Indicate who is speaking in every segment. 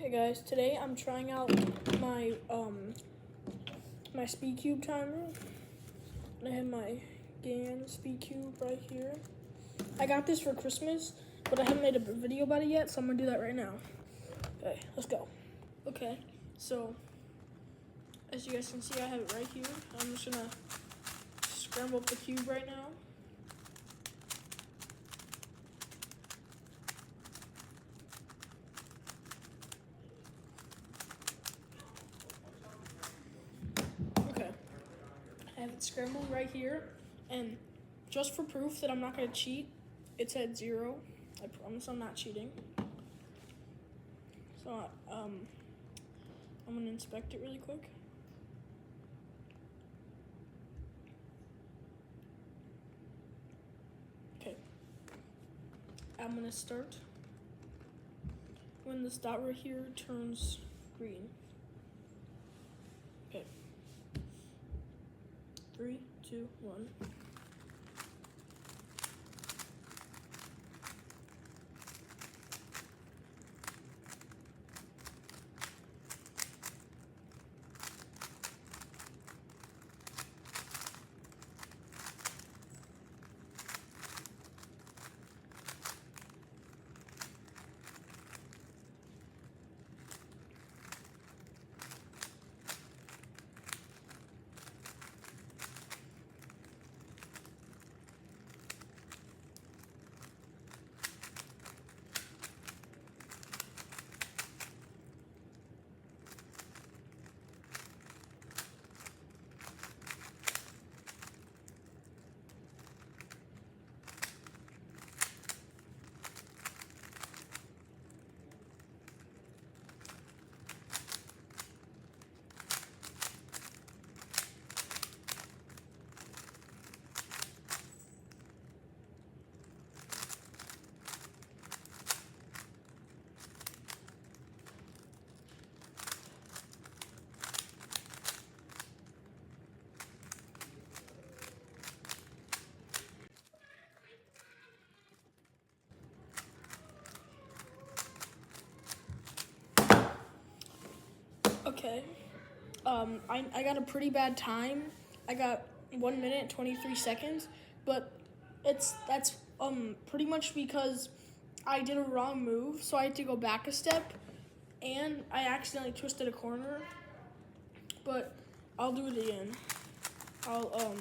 Speaker 1: Hey guys, today I'm trying out my my speed cube timer. I have my GAN speed cube right here. I got this for Christmas, but I haven't made a video about it yet, so I'm gonna do that right now. Okay, let's go. Okay, so as you guys can see, I have it right here. I'm just gonna scramble up the cube right now. Okay, I have it scrambled right here, and just for proof that I'm not gonna cheat, it's at 0. I promise I'm not cheating. So I'm gonna inspect it really quick. Okay, I'm gonna start when this dot right here turns green. Okay, 3, 2, 1. Okay, I got a pretty bad time. I got 1 minute 23 seconds, but that's pretty much because I did a wrong move, so I had to go back a step, and I accidentally twisted a corner. But I'll do it again. I'll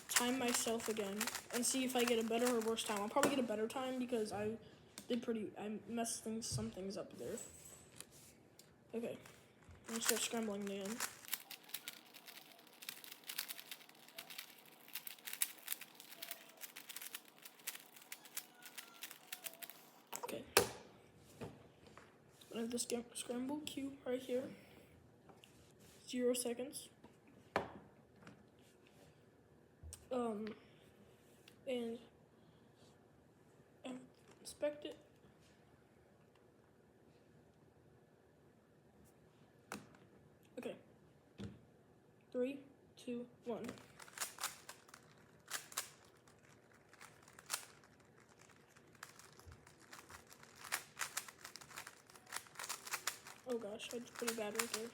Speaker 1: time myself again and see if I get a better or worse time. I'll probably get a better time because I messed some things up there. Okay, I'm gonna start scrambling again. Okay, I have this scramble cube right here. 0 seconds. And inspect it. Okay. 3, 2, 1. Oh gosh, that's pretty bad right there.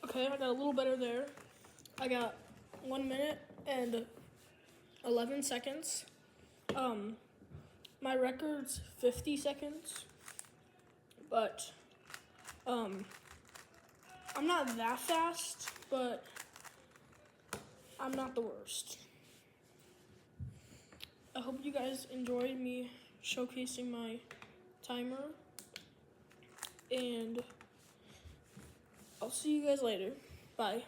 Speaker 1: Okay, I got a little better there. I got 1 minute and 11 seconds. My record's 50 seconds. but I'm not that fast, but I'm not the worst. I hope you guys enjoyed me showcasing my timer, and I'll see you guys later. Bye.